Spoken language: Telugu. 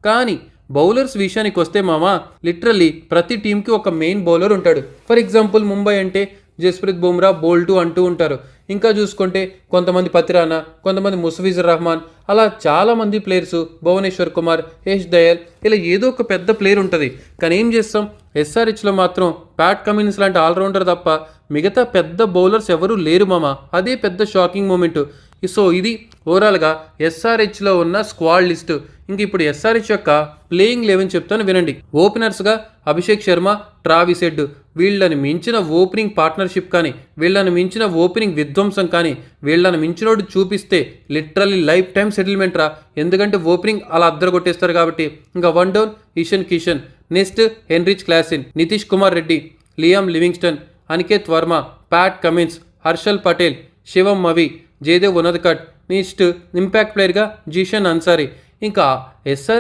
కానీ బౌలర్స్ విషయానికి వస్తే మామ లిటరల్లీ ప్రతి టీంకి ఒక మెయిన్ బౌలర్ ఉంటాడు. ఫర్ ఎగ్జాంపుల్ ముంబై అంటే జస్ప్రీత్ బుమ్రా, బోల్టు అంటూ ఉంటారు. ఇంకా చూసుకుంటే కొంతమంది పతిరానా, కొంతమంది ముస్ఫిజుర్ రహమాన్, అలా చాలామంది ప్లేయర్స్, భువనేశ్వర్ కుమార్, యష్ దయాల్, ఇలా ఏదో ఒక పెద్ద ప్లేయర్ ఉంటుంది. కానీ ఏం చేస్తాం, ఎస్ఆర్హెచ్లో మాత్రం ప్యాట్ కమిన్స్ లాంటి ఆల్రౌండర్ తప్ప మిగతా పెద్ద బౌలర్స్ ఎవరూ లేరు మామ. అదే పెద్ద షాకింగ్ మూమెంట్. సో ఇది ఓవరాల్గా ఎస్ఆర్హెచ్లో ఉన్న స్క్వాడ్ లిస్టు. ఇంక ఇప్పుడు ఎస్ఆర్హెచ్ యొక్క ప్లేయింగ్ 11 చెప్తాను వినండి. ఓపెనర్స్గా అభిషేక్ శర్మ, ట్రావిస్ హెడ్. వీళ్ళని మించిన ఓపెనింగ్ పార్ట్నర్షిప్ కానీ, వీళ్ళని మించిన ఓపెనింగ్ విధ్వంసం కానీ, వీళ్ళని మించినోడు చూపిస్తే లిటరల్లీ లైఫ్ టైం సెటిల్మెంట్ రా. ఎందుకంటే ఓపెనింగ్ అలా అద్దరు కొట్టేస్తారు కాబట్టి. ఇంకా 1 down Ishan Kishan, next Heinrich Klaasen, Nitish Kumar Reddy, Liam Livingstone, Aniket Varma, Pat Cummins, Harshal Patel, Shivam Mavi, Jaydev Unadkat, next impact ప్లేయర్గా జీషన్ అన్సారీ. ఇంకా ఎస్ఆర్